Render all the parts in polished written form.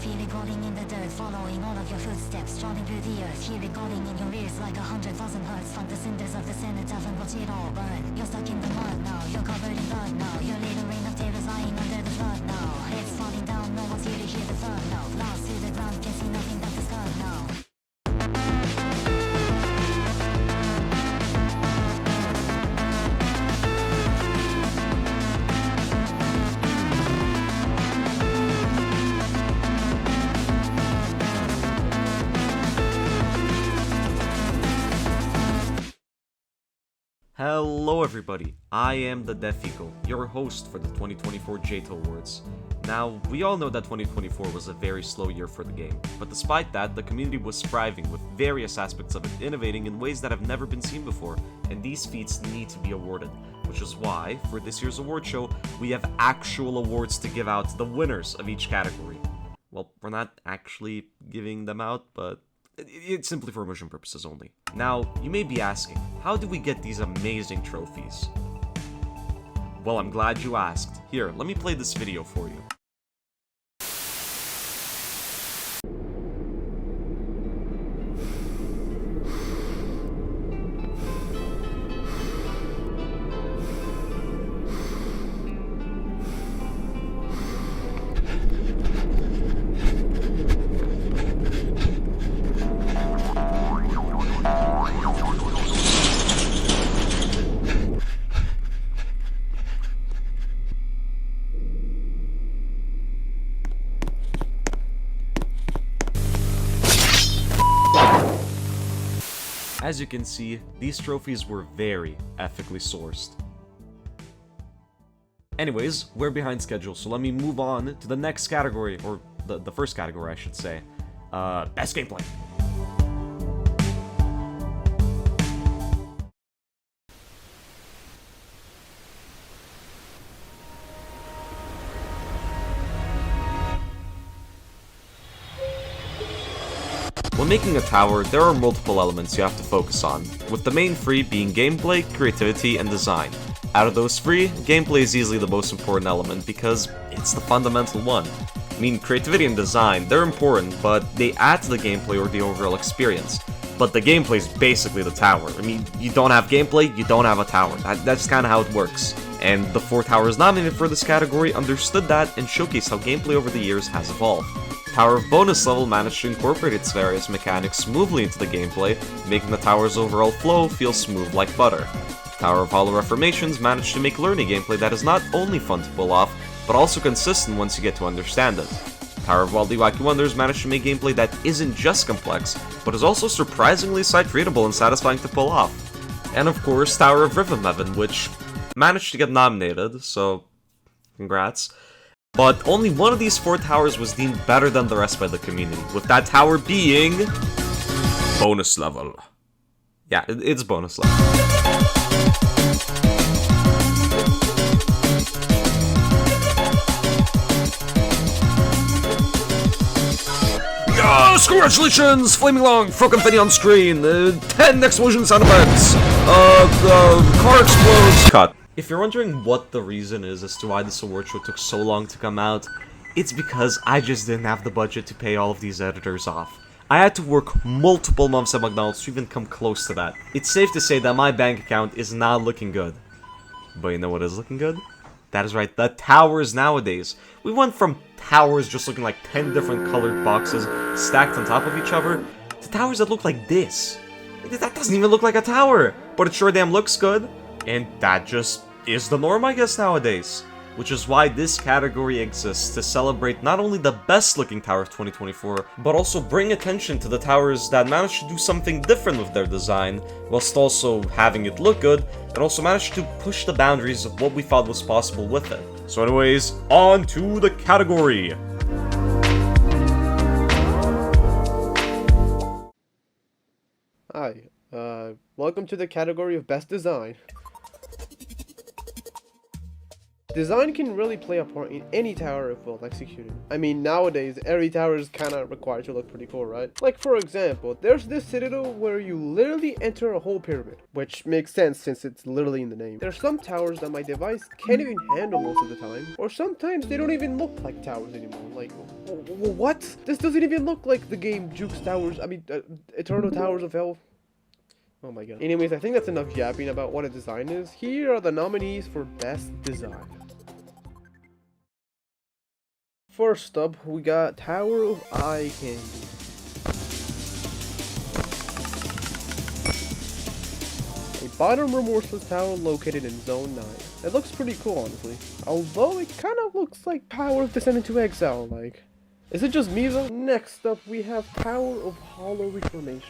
feel it rolling in the dirt, following all of your footsteps, trotting through the earth. Hear it rolling in your ears like 100,000 hertz. From the cinders of the cenotaph and watch it all burn. You're stuck in the mud now, you're covered in blood now. Your little rain of tears lying under the flood now. Heads falling down, no one's here to hear the thud now. Lost to the ground, can see nothing but the scud now. Hello everybody, I am the Deaf Eagle, your host for the 2024 JToH Awards. Now, we all know that 2024 was a very slow year for the game, but despite that, the community was thriving with various aspects of it innovating in ways that have never been seen before, and these feats need to be awarded, which is why, for this year's award show, we have actual awards to give out to the winners of each category. Well, we're not actually giving them out, but it's simply for immersion purposes only. Now, you may be asking, how do we get these amazing trophies? Well, I'm glad you asked. Here, let me play this video for you. As you can see, these trophies were very ethically sourced. Anyways, we're behind schedule, so let me move on to the next category, or the first category I should say. Best gameplay. When making a tower, there are multiple elements you have to focus on, with the main three being gameplay, creativity, and design. Out of those three, gameplay is easily the most important element because it's the fundamental one. I mean, creativity and design, they're important, but they add to the gameplay or the overall experience. But the gameplay is basically the tower. I mean, you don't have gameplay, you don't have a tower. That's kind of how it works. And the 4 towers nominated for this category understood that and showcased how gameplay over the years has evolved. Tower of Bonus Level managed to incorporate its various mechanics smoothly into the gameplay, making the tower's overall flow feel smooth like butter. Tower of Hollow Reformations managed to make learning gameplay that is not only fun to pull off, but also consistent once you get to understand it. Tower of Wildly Wacky Wonders managed to make gameplay that isn't just complex, but is also surprisingly sight-readable and satisfying to pull off. And of course, Tower of Rhythm Heaven, which managed to get nominated, so congrats. But only one of these 4 towers was deemed better than the rest by the community, with that tower being Bonus Level. Yeah, it's Bonus Level. Yes! Congratulations! Flaming Long, Frog Confetti on screen, 10 explosion sound effects, car explodes. Cut. If you're wondering what the reason is as to why this award show took so long to come out, it's because I just didn't have the budget to pay all of these editors off. I had to work multiple months at McDonald's to even come close to that. It's safe to say that my bank account is not looking good. But you know what is looking good? That is right, the towers nowadays. We went from towers just looking like 10 different colored boxes stacked on top of each other, to towers that look like this. That doesn't even look like a tower, but it sure damn looks good. And that just is the norm, I guess, nowadays. Which is why this category exists, to celebrate not only the best looking tower of 2024, but also bring attention to the towers that managed to do something different with their design, whilst also having it look good, and also managed to push the boundaries of what we thought was possible with it. So anyways, on to the category! Hi, welcome to the category of Best Design. Design can really play a part in any tower if well executed. I mean, nowadays, every tower is kinda required to look pretty cool, right? Like, for example, there's this citadel where you literally enter a whole pyramid, which makes sense since it's literally in the name. There's some towers that my device can't even handle most of the time, or sometimes they don't even look like towers anymore. Like, what? This doesn't even look like the game Juke's Towers, Eternal Towers of Hell. Oh my god. Anyways, I think that's enough yapping about what a design is. Here are the nominees for Best Design. First up, we got Tower of Eye Candy. A bottom remorseless tower located in Zone 9. It looks pretty cool, honestly. Although it kind of looks like Power of Descent into Exile, like. Is it just me though? Next up, we have Tower of Hollow Reclamations.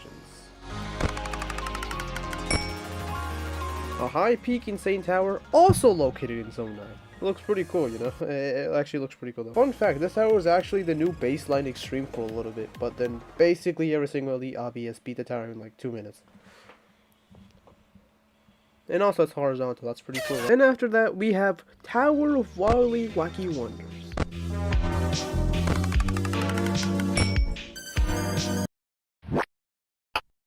A high peak insane tower, also located in Zone 9. It looks pretty cool, you know? It actually looks pretty cool though. Fun fact, this tower is actually the new baseline extreme for a little bit, but then basically every single elite Obbyist beat the tower in like 2 minutes. And also it's horizontal, that's pretty cool. And after that, we have Tower of Wildly Wacky Wonders.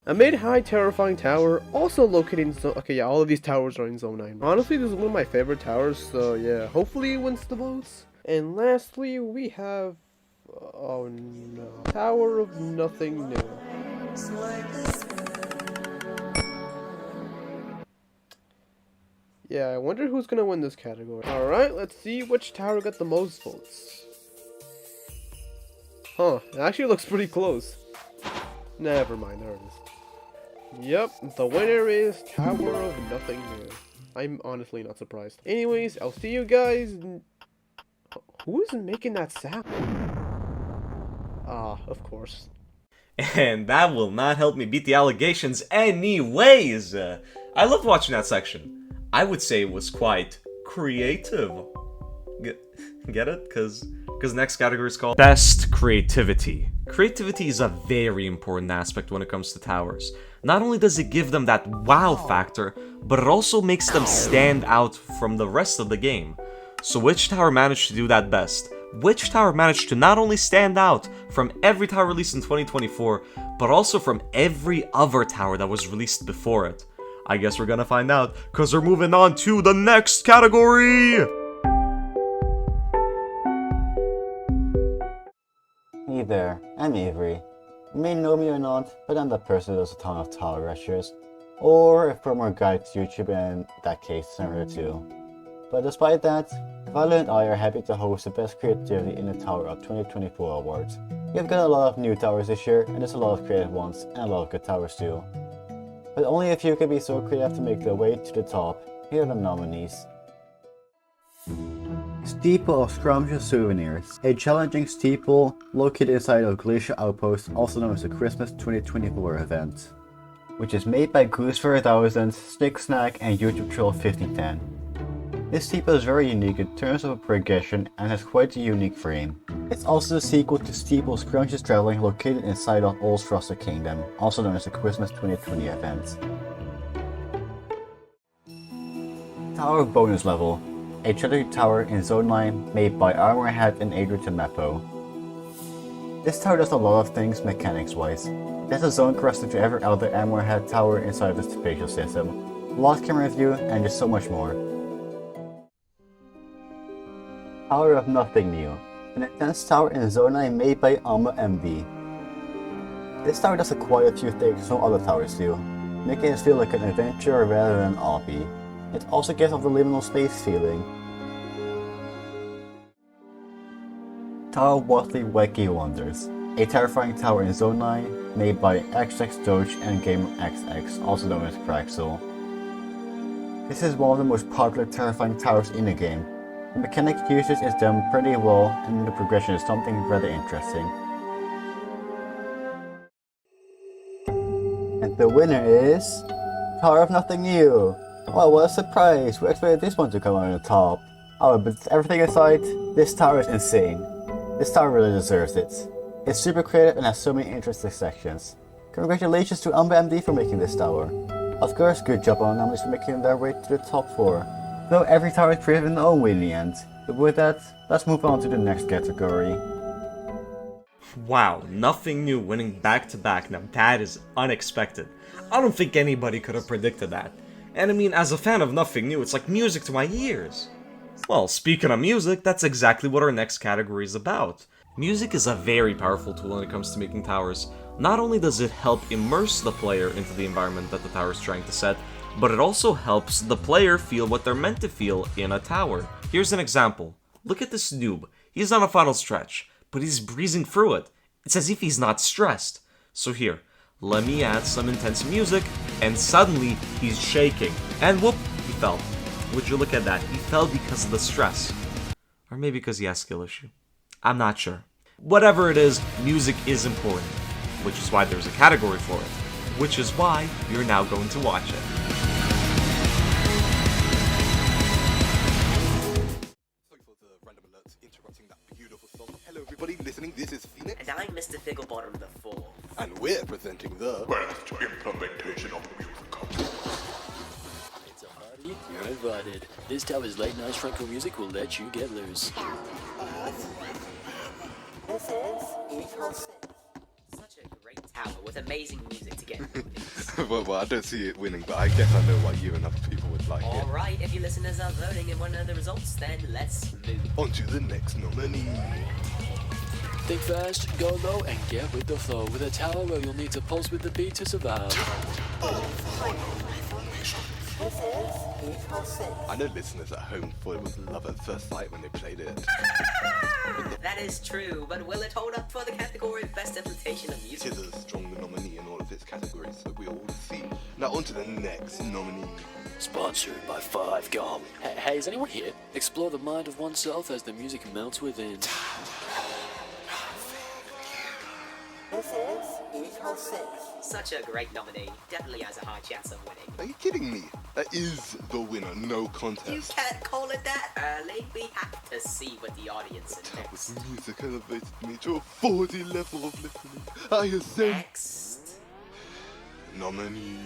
A mid-high terrifying tower, also located in Zone... Okay, yeah, all of these towers are in Zone 9. Honestly, this is one of my favorite towers, so yeah, hopefully it wins the votes. And lastly, we have... Oh no. Tower of Nothing New. Yeah, I wonder who's gonna win this category. Alright, let's see which tower got the most votes. Huh, it actually looks pretty close. Never mind, there it is. Yep, the winner is Tower of Nothing New. I'm honestly not surprised. Anyways, I'll see you guys. Who is making that sound? Ah, of course. And that will not help me beat the allegations anyways. I loved watching that section. I would say it was quite creative. Get it? Because next category is called Best Creativity. Creativity is a very important aspect when it comes to towers. Not only does it give them that wow factor, but it also makes them stand out from the rest of the game. So which tower managed to do that best? Which tower managed to not only stand out from every tower released in 2024, but also from every other tower that was released before it? I guess we're gonna find out, cause we're moving on to the next category! Hey there, I'm Avery. You may know me or not, but I'm that person who does a ton of tower rushes, or a firmware guide to YouTube, and in that case, similar too. But despite that, Violet and I are happy to host the Best Creativity in the Tower of 2024 Awards. We've got a lot of new towers this year, and there's a lot of creative ones, and a lot of good towers too. But only a few can be so creative to make their way to the top. Here are the nominees. Steeple of Scrumptious Souvenirs, a challenging steeple located inside of Glacier Outpost, also known as the Christmas 2024 event, which is made by Goose4000, Snick Snack, and YouTube Troll 1510. This steeple is very unique in terms of progression and has quite a unique frame. It's also the sequel to Steeple Scrumptious Traveling located inside of Old Frosted Kingdom, also known as the Christmas 2020 event. Tower of Bonus Level, a strategy tower in Zone 9 made by Armorhead and Adrian Mappo. This tower does a lot of things mechanics wise. It has a zone corresponding to every other Armorhead tower inside of the spatial system, lost camera view, and just so much more. Tower of Nothing New, an intense tower in Zone 9 made by MD. This tower does quite a few things some other towers do, making it feel like an adventure rather than an obby. It also gives off the liminal space feeling. Tower of Wildly Wacky Wonders, a terrifying tower in Zone 9 made by JToH and GamerXX, also known as Craxel. This is one of the most popular terrifying towers in the game. The mechanic usage is done pretty well, and the progression is something rather interesting. And the winner is Tower of Nothing New! Wow, what a surprise! We expected this one to come on the top. Oh, but everything aside, this tower is insane. This tower really deserves it. It's super creative and has so many interesting sections. Congratulations to MD for making this tower. Of course, good job on nominees for making their way to the top 4. Though every tower is created in their own way in the end. But with that, let's move on to the next category. Wow, Nothing New winning back-to-back, now that is unexpected. I don't think anybody could have predicted that. And I mean, as a fan of Nothing New, it's like music to my ears. Well, speaking of music, that's exactly what our next category is about. Music is a very powerful tool when it comes to making towers. Not only does it help immerse the player into the environment that the tower is trying to set, but it also helps the player feel what they're meant to feel in a tower. Here's an example. Look at this noob. He's on a final stretch, but he's breezing through it. It's as if he's not stressed. So here, let me add some intense music, and suddenly he's shaking. And whoop, he fell. Would you look at that? He fell because of the stress. Or maybe because he has a skill issue. I'm not sure. Whatever it is, music is important. Which is why there's a category for it. Which is why you're now going to watch it. Sorry for the random alerts interrupting that beautiful song. Hello everybody listening, this is Phoenix. And I'm Mr. Figglebottom IV. And we're presenting the best implementation of musical. It's a party, you're invited. This tower's late night Franco music will let you get loose. This is EToH. Such a great tower with amazing music to get well, I don't see it winning, but I guess I know why you and other people would like it. Alright, if you listeners are voting and want to know the results, then let's move. On to the next nominee. Think fast, go low, and get with the flow. With a tower where you'll need to pulse with the beat to survive. This is EToH. I know listeners at home thought it was love at first sight when they played it. That is true, but will it hold up for the category of best implementation of It music? is a strong nominee in all of its categories, so we'll see. Now on to the next nominee. Sponsored by Fangame. Hey, is anyone here? Explore the mind of oneself as the music melts within. This is EToH. Such a great nominee. Definitely has a high chance of winning. Are you kidding me? That is the winner, no You contest. can't call it that early. We have to see what the audience That was thinks. music elevated me to a 40 level of listening. I ascend. Next. Nominee.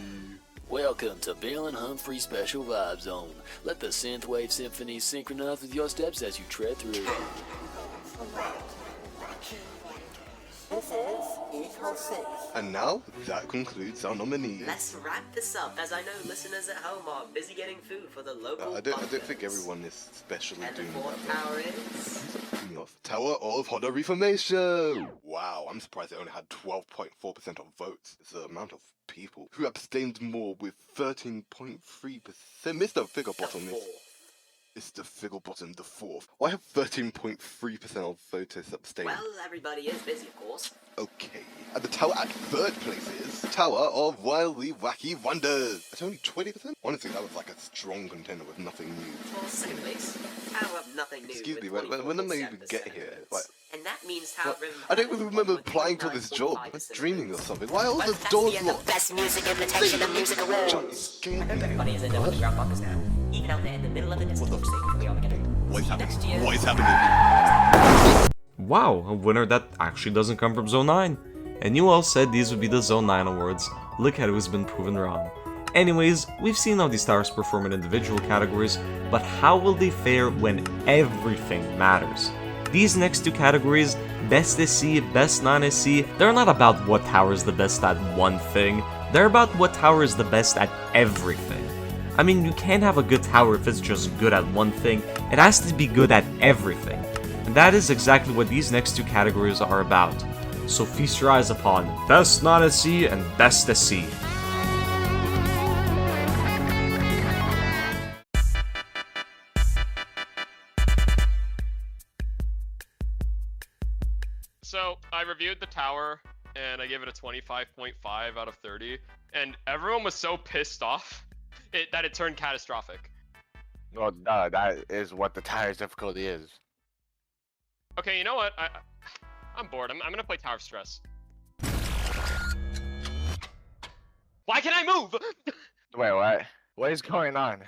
Welcome to Bill and Humphrey's Special Vibe Zone. Let the synthwave symphony synchronize with your steps as you tread through. This is EToH. And now, that concludes our nominees. Let's wrap this up, as I know listeners at home are busy getting food for the local I don't think bunkers. everyone is specially And the doing fourth that. tower is... Tower of Honor Reformation! Wow, I'm surprised it only had 12.4% of votes. It's the amount of people who abstained more with 13.3%. Mr. Figglebottom Four. is the Figglebottom the fourth. I have 13.3% of voters abstained. Well, everybody is busy, of course. Okay. And the tower at third place is Tower of Wildly Wacky Wonders. It's only 20%? Honestly, that was like a strong contender with nothing new. For second place, Tower of Nothing New. Excuse with me, when did I even 24.7% get here? Like, And that means Tower Well, of I don't even remember applying for this job. I was dreaming or something. Why are all the doors locked? Best music implementation of music awards. Johnny scared I hope me. everybody is in the underground bunkers now. Even out there in the middle of the desert stage, we are together. What is Next year. happening? What is happening? Wow, a winner that actually doesn't come from Zone 9. And you all said these would be the Zone 9 awards. Look at who's been proven wrong. Anyways, we've seen how these towers perform in individual categories, but how will they fare when everything matters? These next two categories, Best SC, Best Non-SC, they're not about what tower is the best at one thing, they're about what tower is the best at everything. I mean, you can't have a good tower if it's just good at one thing, it has to be good at everything. And that is exactly what these next two categories are about. So feast your eyes upon Best Non-SC and Best SC. So I reviewed the tower and I gave it a 25.5 out of 30, and everyone was so pissed off that it turned catastrophic. Well, no, that is what the tower's difficulty is. Okay, you know what? I'm bored. I'm gonna play Tower of Stress. Why can't I move? Wait, what? What is going on?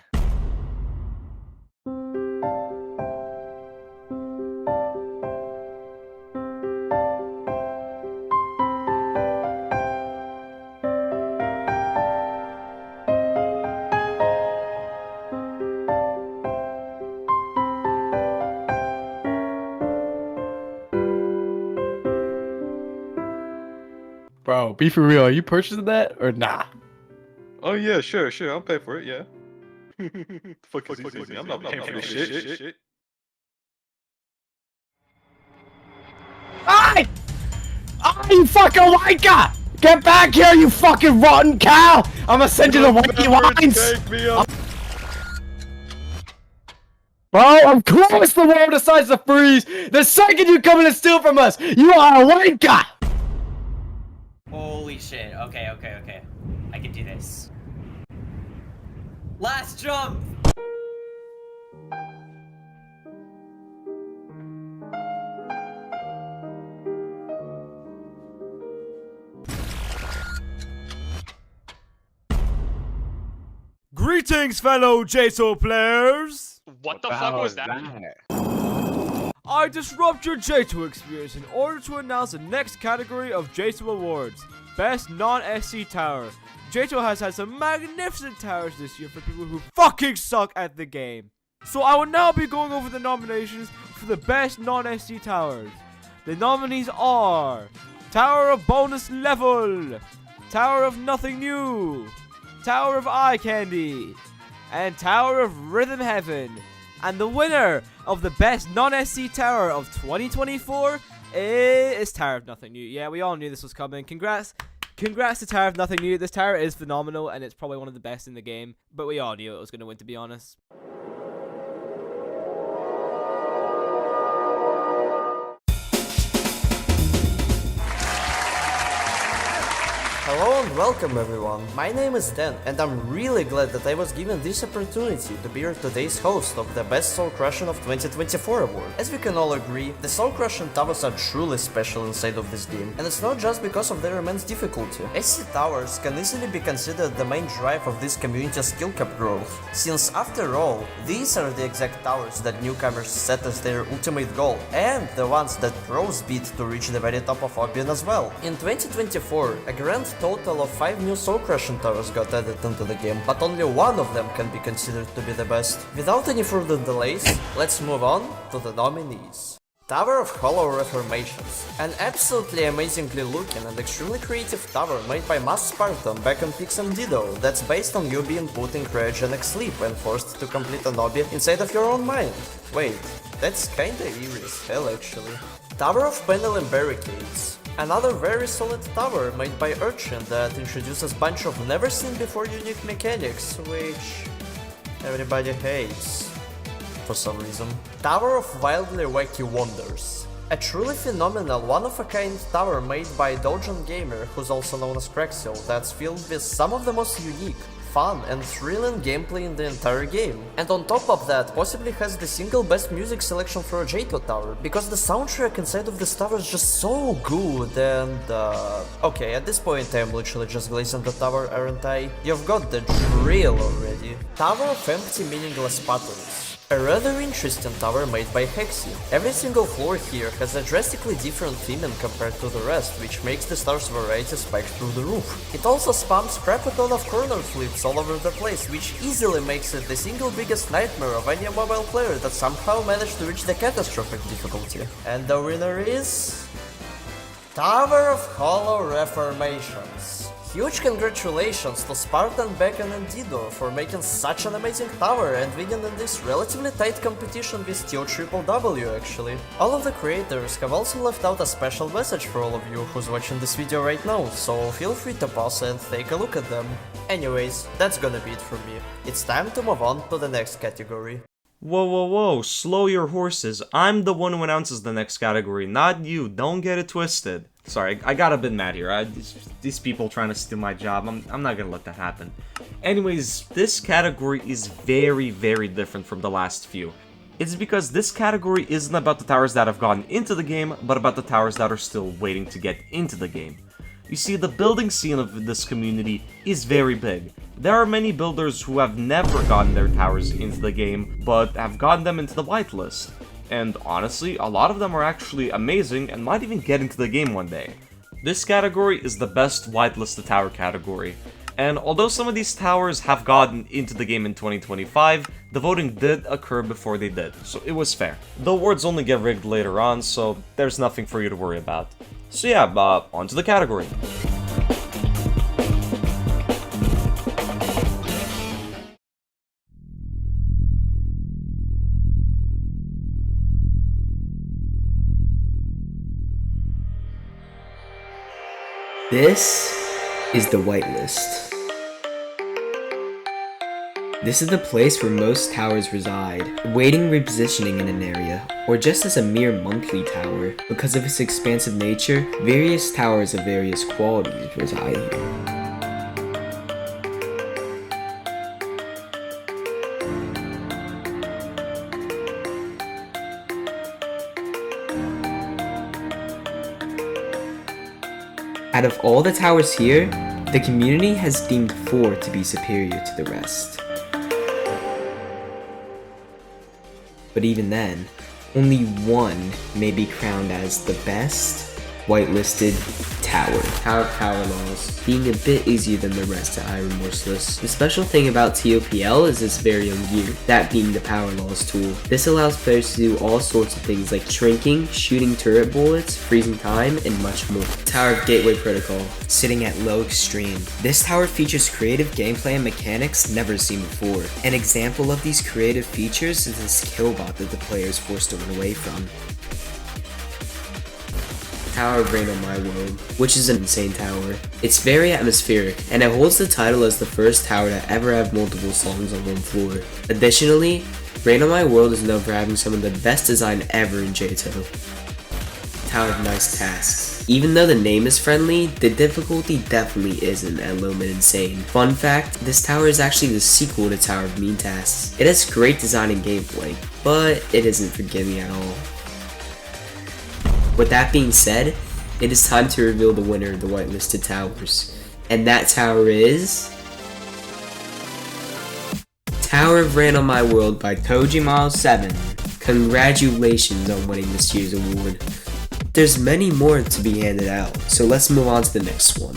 Bro, be for real. Are you purchasing that or nah? Oh yeah, sure, I'll pay for it. Yeah. Fuck easy. I'm not paying for this shit. Hey! Oh, you fucking white guy! Get back here, you fucking rotten cow! I'm gonna send you the whitey lines! Bro, of course the world decides to freeze the second you come in and steal from us! You are a white guy! Holy shit. Okay. I can do this. Last jump! Greetings, fellow JToH players! What the fuck was that? I disrupt your JToH experience in order to announce the next category of JToH Awards, Best Non-SC Tower. JToH has had some magnificent towers this year for people who fucking suck at the game. So I will now be going over the nominations for the Best Non-SC Towers. The nominees are Tower of Bonus Level, Tower of Nothing New, Tower of Eye Candy, and Tower of Rhythm Heaven. And the winner of the Best Non-SC Tower of 2024 is Tower of Nothing New. Yeah, we all knew this was coming. Congrats to Tower of Nothing New. This tower is phenomenal, and it's probably one of the best in the game. But we all knew it was going to win, to be honest. Hello and welcome everyone, my name is Dan and I'm really glad that I was given this opportunity to be your today's host of the Best Soul Crushing of 2024 award. As we can all agree, the Soul Crushing towers are truly special inside of this game, and it's not just because of their immense difficulty. SC towers can easily be considered the main drive of this community's skill cap growth, since after all, these are the exact towers that newcomers set as their ultimate goal, and the ones that pros beat to reach the very top of Obbyist as well. In 2024, a grand total of 5 new Soul Crushing towers got added into the game, but only one of them can be considered to be the best. Without any further delays, let's move on to the nominees. Tower of Hollow Reformations. An absolutely amazingly looking and extremely creative tower made by Mass Spartan, Beacon Pix and Dido that's based on you being put in cryogenic sleep and forced to complete an obby inside of your own mind. Wait, that's kinda eerie as hell actually. Tower of Paneling Barricades. Another very solid tower made by Urchin that introduces bunch of never seen before unique mechanics, which everybody hates for some reason. Tower of Wildly Wacky Wonders. A truly phenomenal one-of-a-kind tower made by Dojan Gamer, who's also known as Crexil, that's filled with some of the most unique, fun and thrilling gameplay in the entire game. And on top of that, possibly has the single best music selection for a JToH tower, because the soundtrack inside of this tower is just so good and okay, at this point I'm literally just glazing the tower, aren't I? You've got the drill already. Tower of Empty Meaningless Patterns. A rather interesting tower made by Hexy. Every single floor here has a drastically different theming compared to the rest, which makes the star's variety spike through the roof. It also spams crap a ton of corner flips all over the place, which easily makes it the single biggest nightmare of any mobile player that somehow managed to reach the catastrophic difficulty. And the winner is... Tower of Hollow Reformations. Huge congratulations to Spartan, Beacon and Dido for making such an amazing tower and winning in this relatively tight competition with EToH actually. All of the creators have also left out a special message for all of you who's watching this video right now, so feel free to pause and take a look at them. Anyways, that's gonna be it from me. It's time to move on to the next category. Whoa, slow your horses. I'm the one who announces the next category, not you. Don't get it twisted. Sorry, I got a bit mad here. These people trying to steal my job, I'm not gonna let that happen. Anyways, this category is very different from the last few. It's because this category isn't about the towers that have gotten into the game, but about the towers that are still waiting to get into the game. You see, the building scene of this community is very big. There are many builders who have never gotten their towers into the game, but have gotten them into the whitelist. And honestly, a lot of them are actually amazing and might even get into the game one day. This category is the best whitelisted tower category. And although some of these towers have gotten into the game in 2025, the voting did occur before they did, so it was fair. The awards only get rigged later on, so there's nothing for you to worry about. So yeah, on to the category. This is the Whitelist. This is the place where most towers reside, awaiting repositioning in an area, or just as a mere monthly tower. Because of its expansive nature, various towers of various qualities reside here. Out of all the towers here, the community has deemed 4 to be superior to the rest. But even then, only 1 may be crowned as the best whitelisted tower. Tower of Power Laws, being a bit easier than the rest at iRemorseless. The special thing about TOPL is its very own gear, that being the Power Laws tool. This allows players to do all sorts of things like shrinking, shooting turret bullets, freezing time, and much more. Tower of Gateway Protocol, sitting at low extreme. This tower features creative gameplay and mechanics never seen before. An example of these creative features is this killbot that the player is forced to run away from. Tower of Rain on My World, which is an insane tower. It's very atmospheric, and it holds the title as the first tower to ever have multiple songs on one floor. Additionally, Rain on My World is known for having some of the best design ever in JToH. Tower of Nice Tasks. Even though the name is friendly, the difficulty definitely isn't at low mid insane. Fun fact, this tower is actually the sequel to Tower of Mean Tasks. It has great design and gameplay, but it isn't forgiving at all. With that being said, it is time to reveal the winner of the whitelisted towers. And that tower is... Tower of Rain on My World by Tojimile7. Congratulations on winning this year's award. There's many more to be handed out, so let's move on to the next one.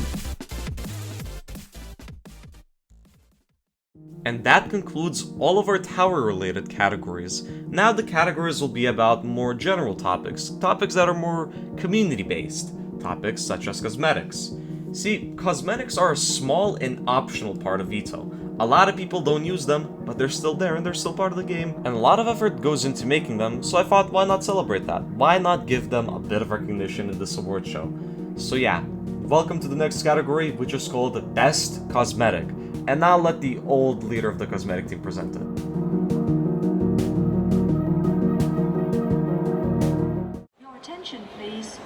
And that concludes all of our tower-related categories. Now the categories will be about more general topics that are more community-based, topics such as cosmetics. See, cosmetics are a small and optional part of EToH. A lot of people don't use them, but they're still there and they're still part of the game, and a lot of effort goes into making them, so I thought, why not celebrate that? Why not give them a bit of recognition in this award show? So yeah, welcome to the next category, which is called Best Cosmetic. And now let the old leader of the cosmetic team present it. Your attention, please.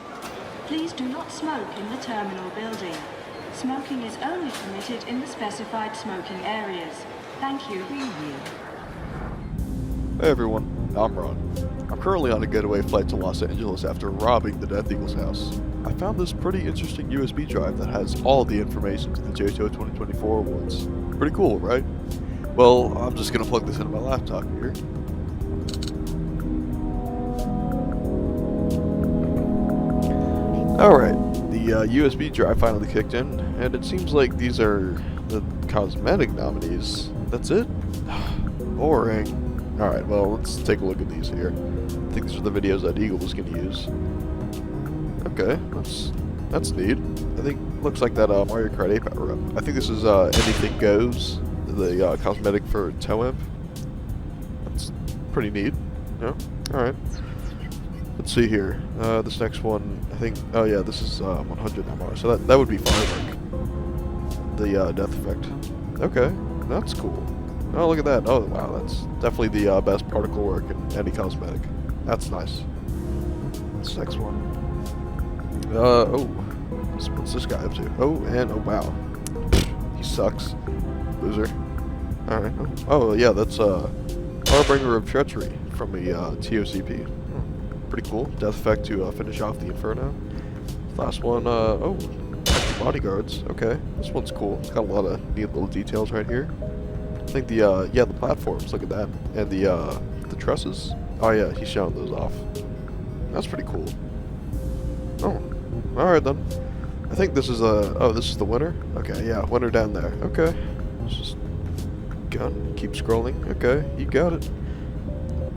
Please do not smoke in the terminal building. Smoking is only permitted in the specified smoking areas. Thank you. Hey everyone, I'm Ron. I'm currently on a getaway flight to Los Angeles after robbing the Death Eagle's house. I found this pretty interesting USB drive that has all the information to the JToH 2024 awards. Pretty cool, right? Well, I'm just gonna plug this into my laptop here. Alright, the USB drive finally kicked in, and it seems like these are the cosmetic nominees. That's it? Boring. Alright, well, let's take a look at these here. I think these are the videos that Eagle was going to use. Okay, that's neat. I think, looks like that Mario Kart 8 power up. I think this is Anything Goes, the cosmetic for ToH. That's pretty neat. Yeah, alright. Let's see here. This next one, I think, oh yeah, this is 100 MR, so that would be Firework. The death effect. Okay, that's cool. Oh, look at that. Oh, wow, that's definitely the best particle work in any cosmetic. That's nice. This next one. Oh. What's this guy up to? Oh, and, oh, wow. He sucks. Loser. Alright. Oh, yeah, that's, Harbinger of Treachery from the, TOCP. Pretty cool. Death effect to, finish off the Inferno. Last one, oh. Bodyguards. Okay. This one's cool. It's got a lot of neat little details right here. I think the, yeah, the platforms, look at that. And the trusses. Oh yeah, he's showing those off. That's pretty cool. Oh, alright then. I think this is oh, this is the winner? Okay, yeah, winner down there. Okay. Let's just keep scrolling. Okay, you got it.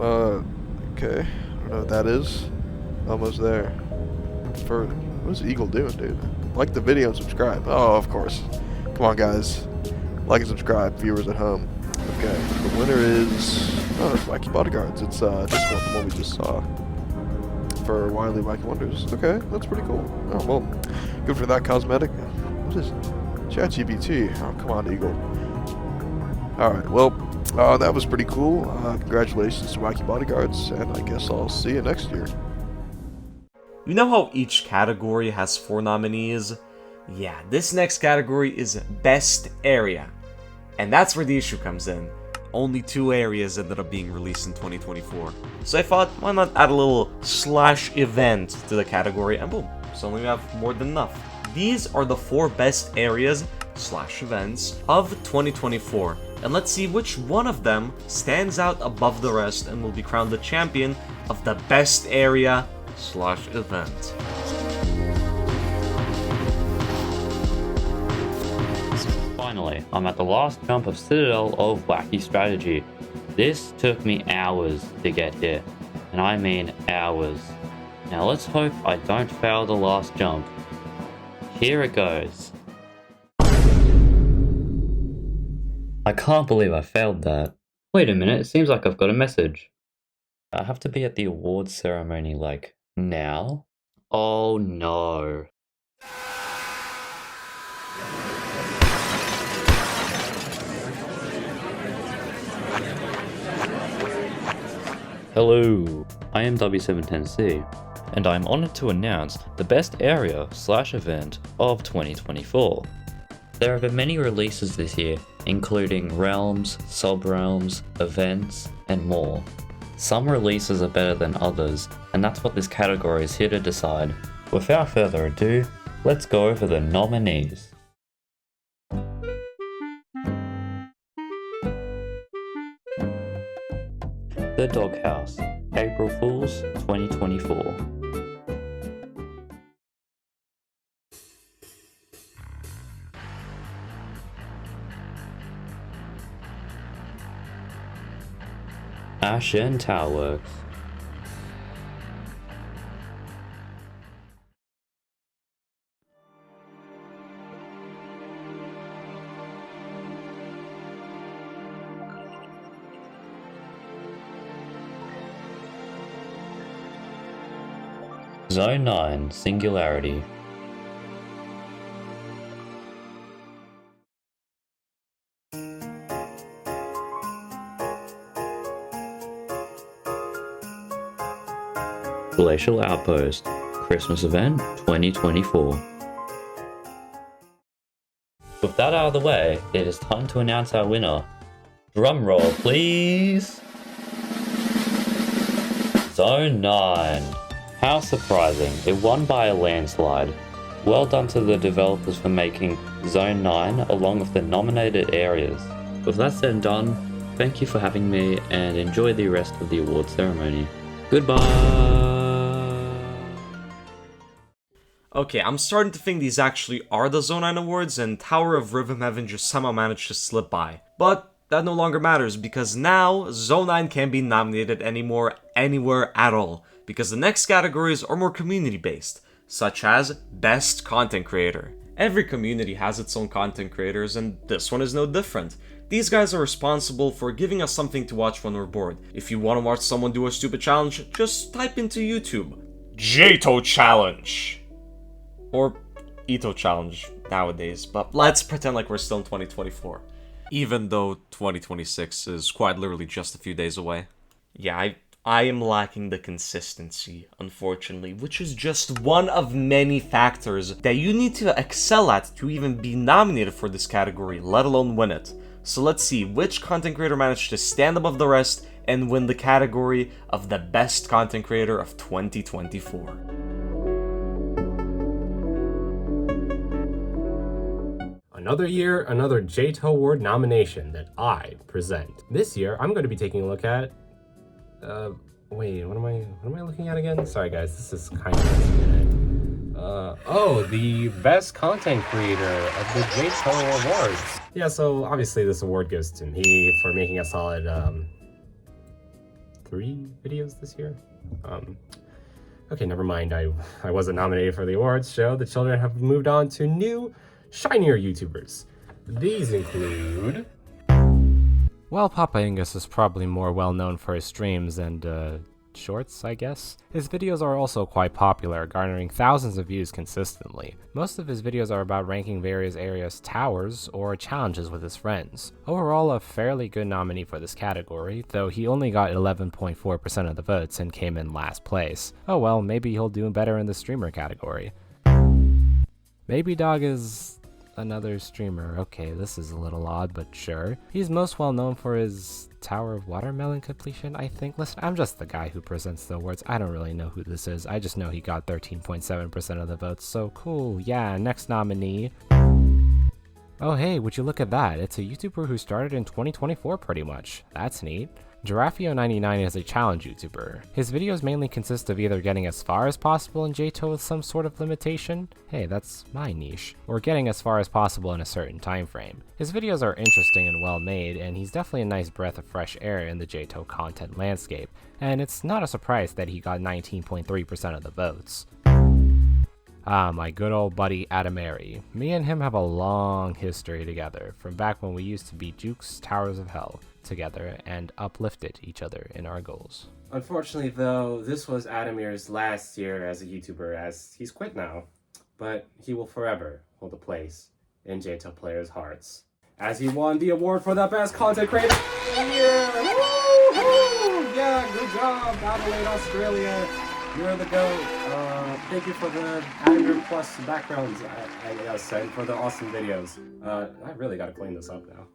Okay. I don't know what that is. Almost there. What is Eagle doing, dude? Like the video and subscribe. Oh, of course. Come on, guys. Like and subscribe, viewers at home. Okay, the winner is... Oh, it's Wacky Bodyguards. It's this one, the one we just saw. For Wily Wacky Wonders. Okay, that's pretty cool. Oh, well, Good for that, Cosmetic. What is ChatGPT? Oh, come on, Eagle. Alright, well, that was pretty cool. Congratulations to Wacky Bodyguards, and I guess I'll see you next year. You know how each category has 4 nominees? Yeah, this next category is Best Area. And that's where the issue comes in. Only 2 areas ended up being released in 2024. So I thought, why not add a little /event to the category, and boom, suddenly we have more than enough. These are the 4 best areas /events of 2024. And let's see which one of them stands out above the rest and will be crowned the champion of the best area /event. Finally, I'm at the last jump of Citadel of Wacky Strategy. This took me hours to get here, and I mean hours. Now let's hope I don't fail the last jump. Here it goes. I can't believe I failed that. Wait a minute, it seems like I've got a message. I have to be at the awards ceremony, like, now? Oh no. Hello, I am W710C, and I'm honored to announce the best area /event of 2024. There have been many releases this year, including realms, sub-realms, events, and more. Some releases are better than others, and that's what this category is here to decide. Without further ado, let's go over the nominees. The Doghouse, April Fools 2024. Ashen Towerworks. Zone 9 Singularity. Glacial Outpost, Christmas Event 2024. With that out of the way, it is time to announce our winner. Drum roll, please! Zone 9. How surprising, it won by a landslide. Well done to the developers for making Zone 9 along with the nominated areas. With that said and done, thank you for having me and enjoy the rest of the award ceremony. Goodbye! Okay, I'm starting to think these actually are the Zone 9 Awards, and Tower of Rhythm Heaven just somehow managed to slip by. But that no longer matters, because now Zone 9 can't be nominated anymore anywhere at all, because the next categories are more community-based, such as Best Content Creator. Every community has its own content creators, and this one is no different. These guys are responsible for giving us something to watch when we're bored. If you want to watch someone do a stupid challenge, just type into YouTube, JToH Challenge! Or EToH Challenge nowadays, but let's pretend like we're still in 2024. Even though 2026 is quite literally just a few days away. Yeah, I am lacking the consistency, unfortunately, which is just one of many factors that you need to excel at to even be nominated for this category, let alone win it. So let's see which content creator managed to stand above the rest and win the category of the best content creator of 2024. Another year, another JToH Award nomination that I present. This year, I'm going to be taking a look at... wait, what am I looking at again? Sorry guys, this is kind of the best content creator of the JToH Awards. Yeah, so obviously this award goes to me for making a solid 3 videos this year. Okay, never mind, I wasn't nominated for the awards show. The children have moved on to new, shinier YouTubers. These include... Well, Papa Angus is probably more well known for his streams and shorts, I guess. His videos are also quite popular, garnering thousands of views consistently. Most of his videos are about ranking various areas' towers or challenges with his friends. Overall, a fairly good nominee for this category, though he only got 11.4% of the votes and came in last place. Oh well, maybe he'll do better in the streamer category. Maybe Dog is another streamer. Okay, this is a little odd, but sure. He's most well known for his Tower of Watermelon completion, I think. Listen, I'm just the guy who presents the awards. I don't really know who this is. I just know he got 13.7% of the votes, so cool. Yeah, next nominee. Oh hey, would you look at that? It's a YouTuber who started in 2024 pretty much. That's neat. Girafio99 is a challenge YouTuber. His videos mainly consist of either getting as far as possible in JToH with some sort of limitation, hey, that's my niche, or getting as far as possible in a certain time frame. His videos are interesting and well made, and he's definitely a nice breath of fresh air in the JToH content landscape, and it's not a surprise that he got 19.3% of the votes. My good old buddy Adamari. Me and him have a long history together, from back when we used to be Jukes Towers of Hell together and uplifted each other in our goals. Unfortunately though, this was Adamir's last year as a YouTuber, as he's quit now, but he will forever hold a place in JToH players' hearts, as he won the award for the best content creator of the year! Woo-hoo! Yeah, good job, Adelaide, Australia! You're the GOAT. Thank you for the Adamir Plus backgrounds I sent for the awesome videos. I really gotta clean this up now.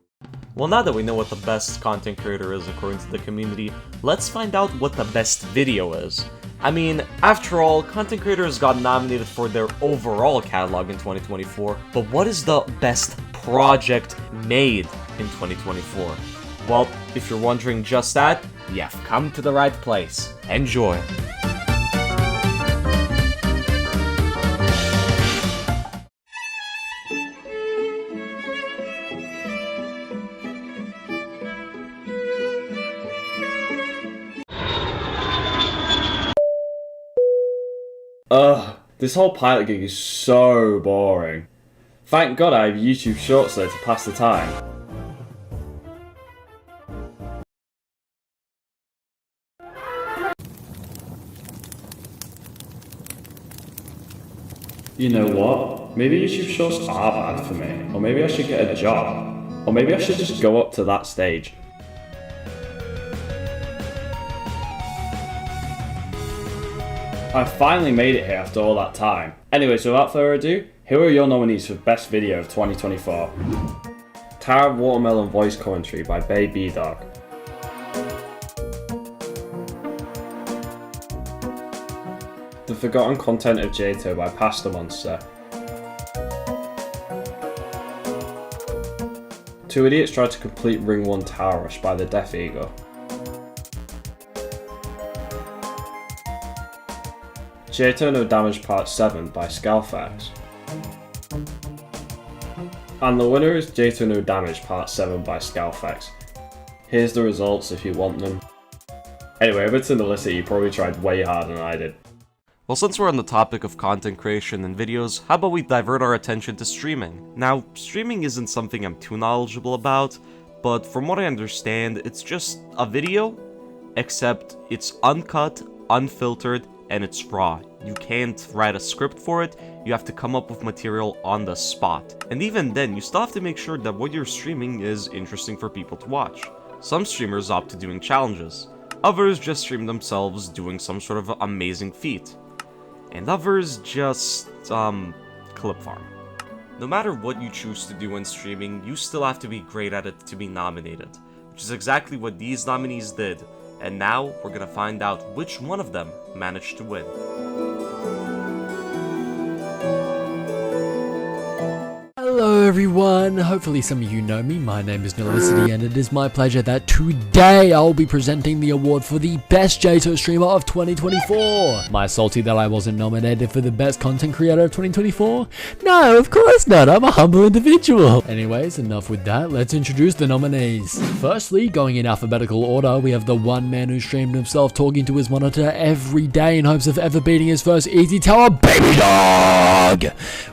Well, now that we know what the best content creator is according to the community, let's find out what the best video is. I mean, after all, content creators got nominated for their overall catalog in 2024, but what is the best project made in 2024? Well, if you're wondering just that, you've come to the right place. Enjoy! This whole pilot gig is so boring. Thank God I have YouTube Shorts though to pass the time. You know what? Maybe YouTube Shorts are bad for me. Or maybe I should get a job. Or maybe I should just go up to that stage. I finally made it here after all that time. Anyway, so without further ado, here are your nominees for Best Video of 2024. Tower of Watermelon Voice Commentary by Bay B-Dog. The Forgotten Content of JToH by Pasta Monster. Two Idiots Tried to Complete Ring 1 Tower Rush by The Death Eagle. JToH No Damage Part 7 by Scalfax. And the winner is JToH No Damage Part 7 by Scalfax. Here's the results if you want them. Anyway, over to Melissa, you probably tried way harder than I did. Well, since we're on the topic of content creation and videos, how about we divert our attention to streaming? Now, streaming isn't something I'm too knowledgeable about, but from what I understand, it's just a video, except it's uncut, unfiltered, and it's raw. You can't write a script for it, you have to come up with material on the spot. And even then, you still have to make sure that what you're streaming is interesting for people to watch. Some streamers opt to doing challenges, others just stream themselves doing some sort of amazing feat, and others just, clip farm. No matter what you choose to do when streaming, you still have to be great at it to be nominated, which is exactly what these nominees did. And now, we're gonna find out which one of them managed to win. Hello everyone, hopefully some of you know me, my name is Nelicity and it is my pleasure that today I'll be presenting the award for the best JToH streamer of 2024. Am I salty that I wasn't nominated for the best content creator of 2024? No, of course not, I'm a humble individual. Anyways, enough with that, let's introduce the nominees. Firstly, going in alphabetical order, we have the one man who streamed himself talking to his monitor every day in hopes of ever beating his first Easy Tower, Baby Dog!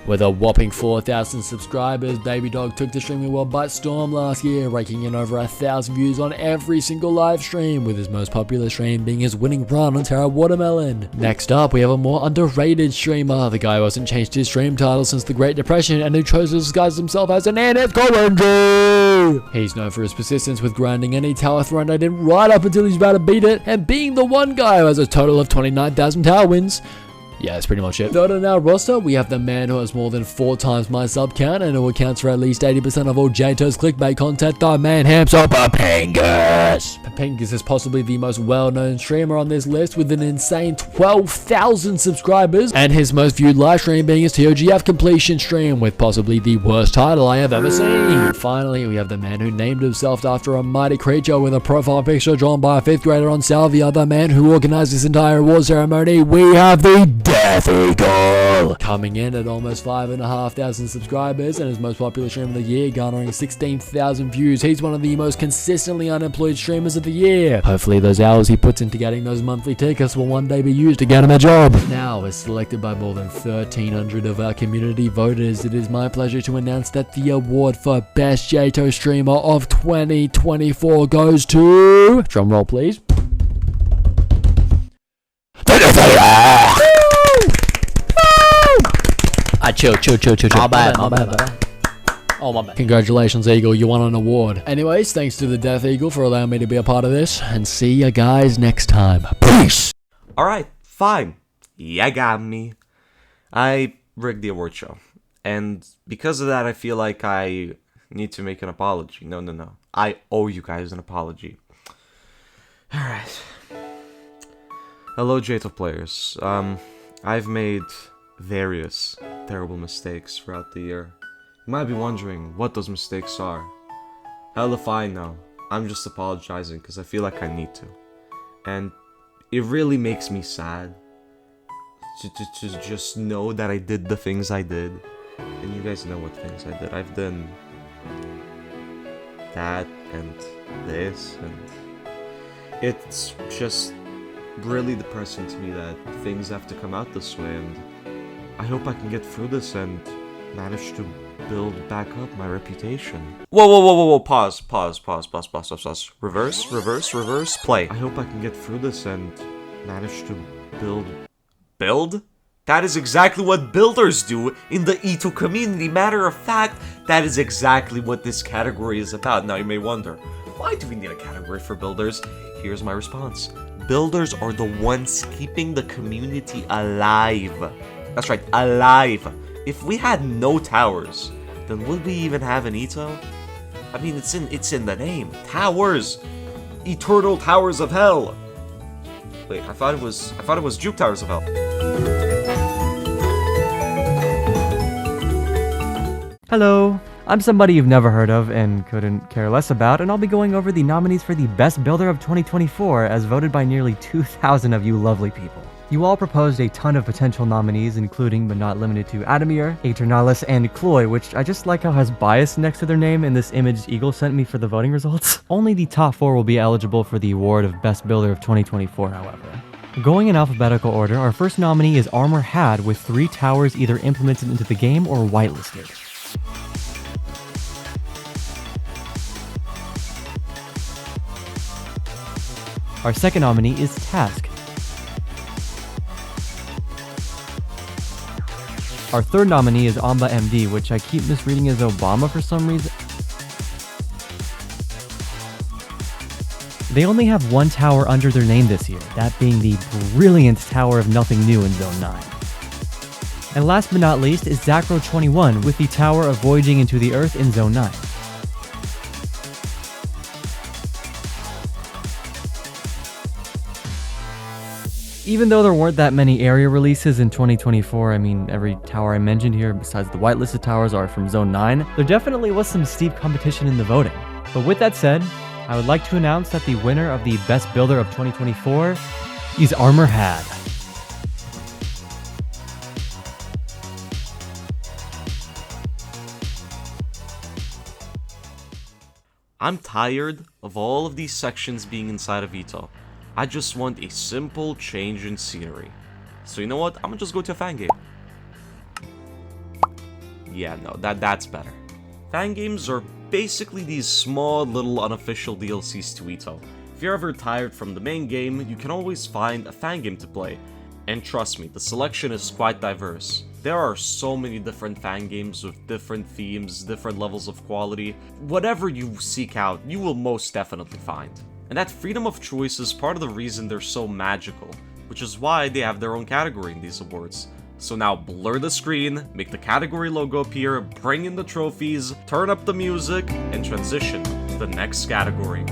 With a whopping 4,000 subscribers subscribers, Baby Dog took the streaming world by storm last year, raking in over 1,000 views on every single live stream, with his most popular stream being his winning run on Terra Watermelon. Next up, we have a more underrated streamer, the guy who hasn't changed his stream title since the Great Depression and who chose to disguise himself as an ant. He's known for his persistence with grinding any tower thrown at him right up until he's about to beat it, and being the one guy who has a total of 29,000 tower wins. Yeah, that's pretty much it. Third on our roster, we have the man who has more than 4 times my sub count and who accounts for at least 80% of all JToH's clickbait content, the man himself, Papangus. Papangus is possibly the most well-known streamer on this list with an insane 12,000 subscribers, and his most viewed live stream being his TOGF completion stream with possibly the worst title I have ever seen. Finally, we have the man who named himself after a mighty creature with a profile picture drawn by a 5th grader on Salvia, the man who organized this entire award ceremony. We have the Death Eagle! Coming in at almost 5,500 subscribers and his most popular stream of the year, garnering 16,000 views. He's one of the most consistently unemployed streamers of the year. Hopefully those hours he puts into getting those monthly tickets will one day be used to get him a job. Now, as selected by more than 1,300 of our community voters, it is my pleasure to announce that the award for Best JToH Streamer of 2024 goes to... Drumroll, please. Chill. My bad. Oh, my bad. Congratulations, Eagle, you won an award. Anyways, thanks to the Death Eagle for allowing me to be a part of this, and see ya guys next time. Peace! Alright, fine. You got me. I rigged the award show, and because of that, I feel like I need to make an apology. No. I owe you guys an apology. Alright. Hello, JToH players. I've made various terrible mistakes throughout the year. You might be wondering what those mistakes are. Hell if I know. I'm just apologizing because I feel like I need to. And it really makes me sad to just know that I did the things I did. And you guys know what things I did. I've done that and this, and it's just really depressing to me that things have to come out this way, and I hope I can get through this and manage to build back up my reputation. Whoa, pause, reverse, play. I hope I can get through this and manage to build? That is exactly what builders do in the EToH community. Matter of fact, that is exactly what this category is about. Now you may wonder, why do we need a category for builders? Here's my response. Builders are the ones keeping the community alive. That's right, alive. If we had no towers, then would we even have an EToH? I mean, it's in the name. Towers. Eternal Towers of Hell. Wait, I thought it was Juke Towers of Hell. Hello, I'm somebody you've never heard of and couldn't care less about, and I'll be going over the nominees for the Best Builder of 2024 as voted by nearly 2,000 of you lovely people. You all proposed a ton of potential nominees, including but not limited to Adamir, Aeternalis, and Cloy, which I just like how has bias next to their name in this image Eagle sent me for the voting results. Only the top 4 will be eligible for the award of Best Builder of 2024, however. Going in alphabetical order, our first nominee is Armor Had, with 3 towers either implemented into the game or whitelisted. Our second nominee is Task. Our third nominee is Amba MD, which I keep misreading as Obama for some reason. They only have 1 tower under their name this year, that being the brilliant Tower of Nothing New in Zone 9. And last but not least is Zacro21 with the Tower of Voyaging into the Earth in Zone 9. Even though there weren't that many area releases in 2024, I mean, every tower I mentioned here besides the whitelisted towers are from Zone 9, there definitely was some steep competition in the voting. But with that said, I would like to announce that the winner of the Best Builder of 2024 is Armor Had. I'm tired of all of these sections being inside of EToH. I just want a simple change in scenery. So you know what? I'm gonna just go to Fangame. Yeah, no, that's better. Fangames are basically these small little unofficial DLCs to EToH. If you're ever tired from the main game, you can always find a fangame to play. And trust me, the selection is quite diverse. There are so many different fangames with different themes, different levels of quality. Whatever you seek out, you will most definitely find. And that freedom of choice is part of the reason they're so magical, which is why they have their own category in these awards. So now blur the screen, make the category logo appear, bring in the trophies, turn up the music, and transition to the next category.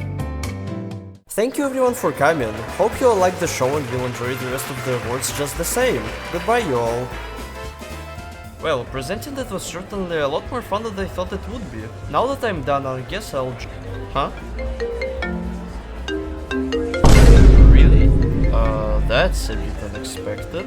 Thank you everyone for coming. Hope you all liked the show and will enjoy the rest of the awards just the same. Goodbye you all. Well, presenting that was certainly a lot more fun than I thought it would be. Now that I'm done, I guess I'll... Huh? Really? That's a bit unexpected.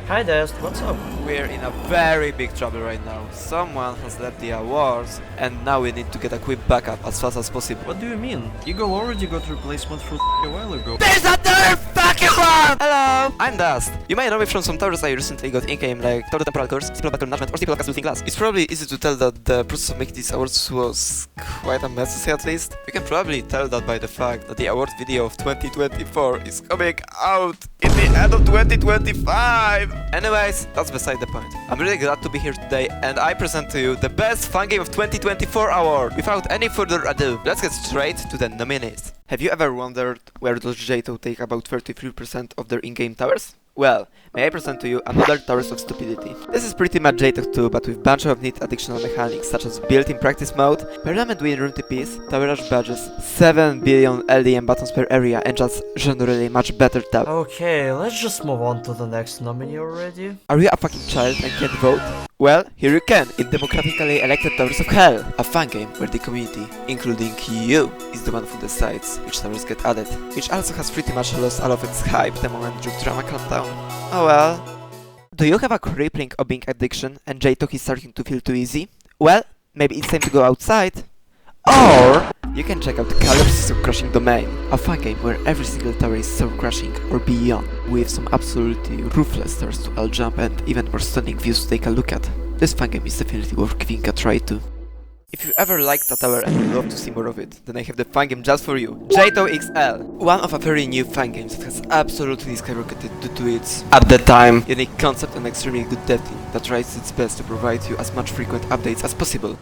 Hi Dest, what's up? We're in a very big trouble right now. Someone has left the awards, and now we need to get a quick backup as fast as possible. What do you mean? Eagle already got replacement for a while ago. There's another fucking one! Hello! I'm Dust. You might know me from some towers I recently got in-game, like Tower Temporal Course, Stipple Background Management, or Stipple Castle Glass. It's probably easy to tell that the process of making these awards was quite a mess to say at least. You can probably tell that by the fact that the award video of 2024 is coming out in the end of 2025! Anyways, that's beside the point. I'm really glad to be here today, and I present to you the Best Fangame of 2024 award. Without any further ado, let's get straight to the nominees. Have you ever wondered where does JToH take about 33% of their in-game towers? Well, may I present to you another Towers of Stupidity. This is pretty much JToH 2, but with bunch of neat additional mechanics such as built-in practice mode, Parliament Win Room TPs, Tower Rush badges, 7 billion LDM buttons per area, and just generally much better tab. Okay, let's just move on to the next nominee already. Are you a fucking child and can't vote? Well, here you can, in democratically elected Towers of Hell, a fangame where the community, including you, is the one who decides which towers get added, which also has pretty much lost all of its hype the moment Juke Drama calmed down. Oh well. Do you have a crippling obbing addiction and JToH is starting to feel too easy? Well, maybe it's time to go outside. Or you can check out Colors Soul Crushing Domain, a fangame where every single tower is soul crushing or beyond, with some absolutely ruthless towers to all jump and even more stunning views to take a look at. This fangame is definitely worth giving a try to. If you ever liked a tower and would love to see more of it, then I have the fangame just for you, JToH XL! One of a very new fangames that has absolutely skyrocketed due to its, at the time, unique concept and extremely good dev team that tries its best to provide you as much frequent updates as possible.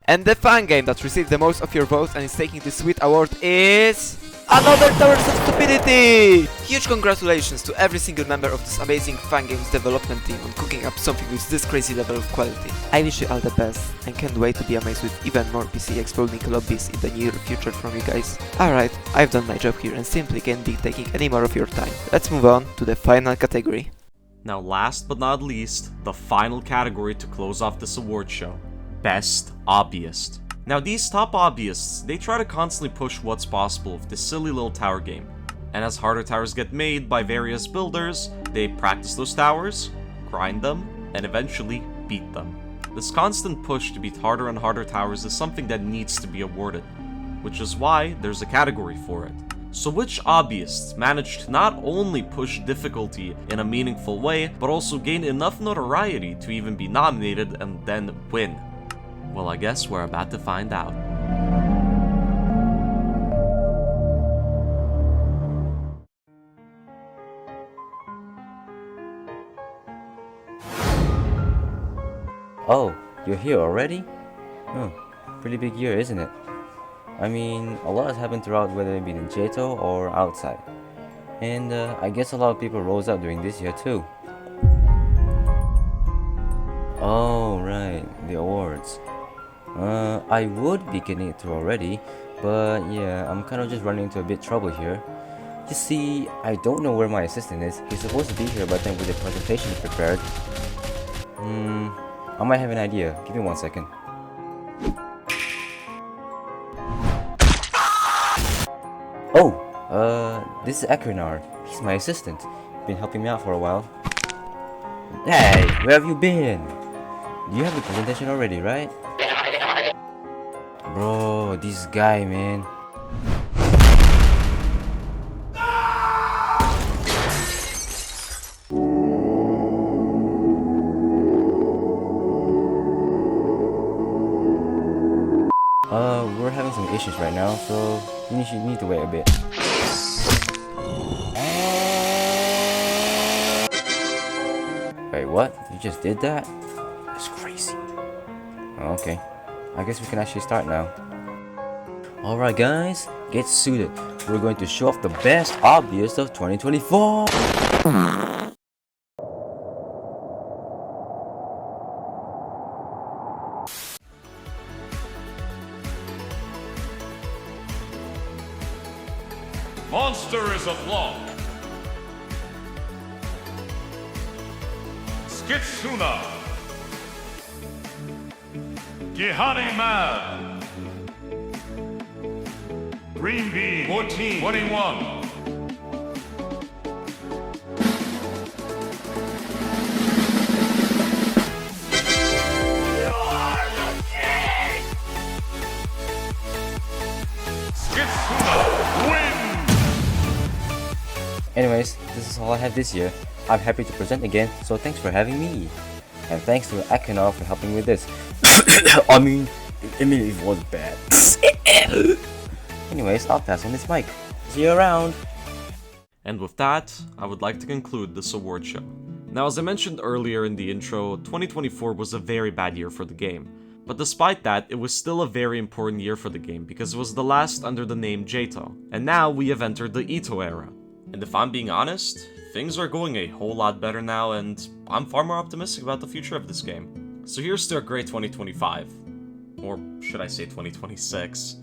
And the fangame that received the most of your votes and is taking this sweet award is... another Towers of Stupidity! Huge congratulations to every single member of this amazing fangame's development team on cooking up something with this crazy level of quality. I wish you all the best and can't wait to be amazed with even more PC exploding lobbies in the near future from you guys. Alright, I've done my job here and simply can't be taking any more of your time. Let's move on to the final category. Now last but not least, the final category to close off this award show. Best Obbyist. Now these top Obbyists, they try to constantly push what's possible with this silly little tower game. And as harder towers get made by various builders, they practice those towers, grind them, and eventually beat them. This constant push to beat harder and harder towers is something that needs to be awarded, which is why there's a category for it. So which Obbyists managed to not only push difficulty in a meaningful way, but also gain enough notoriety to even be nominated and then win? Well, I guess we're about to find out. Oh, you're here already? Oh, pretty big year, isn't it? I mean, a lot has happened throughout, whether it be in JToH or outside. And I guess a lot of people rose up during this year too. Oh, right, the awards. I would be getting it through already, but yeah, I'm kind of just running into a bit trouble here. You see, I don't know where my assistant is. He's supposed to be here, but then with the presentation prepared. I might have an idea. Give me 1 second. Oh, this is Akranar. He's my assistant. Been helping me out for a while. Hey, where have you been? You have the presentation already, right? Bro, this guy, man. nominations right now, so you need to wait a bit. Wait, what? You just did that? That's crazy. Okay, I guess we can actually start now. Alright guys, get suited. We're going to show off the best Obbyist of 2024. Monster is a block. Skitsuna. Gihani Mad. Green Bean 1421. Anyways, this is all I have this year. I'm happy to present again, so thanks for having me. And thanks to Akinor for helping with this. I mean, it was bad. Anyways, I'll pass on this mic. See you around! And with that, I would like to conclude this award show. Now, as I mentioned earlier in the intro, 2024 was a very bad year for the game. But despite that, it was still a very important year for the game because it was the last under the name JToH. And now we have entered the EToH era. And if I'm being honest, things are going a whole lot better now, and I'm far more optimistic about the future of this game. So here's to a great 2025. Or should I say 2026?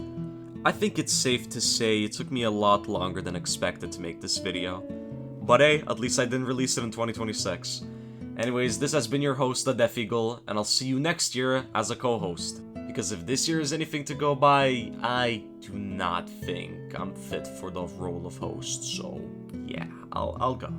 I think it's safe to say it took me a lot longer than expected to make this video. But hey, at least I didn't release it in 2026. Anyways, this has been your host, the Deaf Eagle, and I'll see you next year as a co-host. Because if this year is anything to go by, I do not think I'm fit for the role of host, so yeah, I'll go.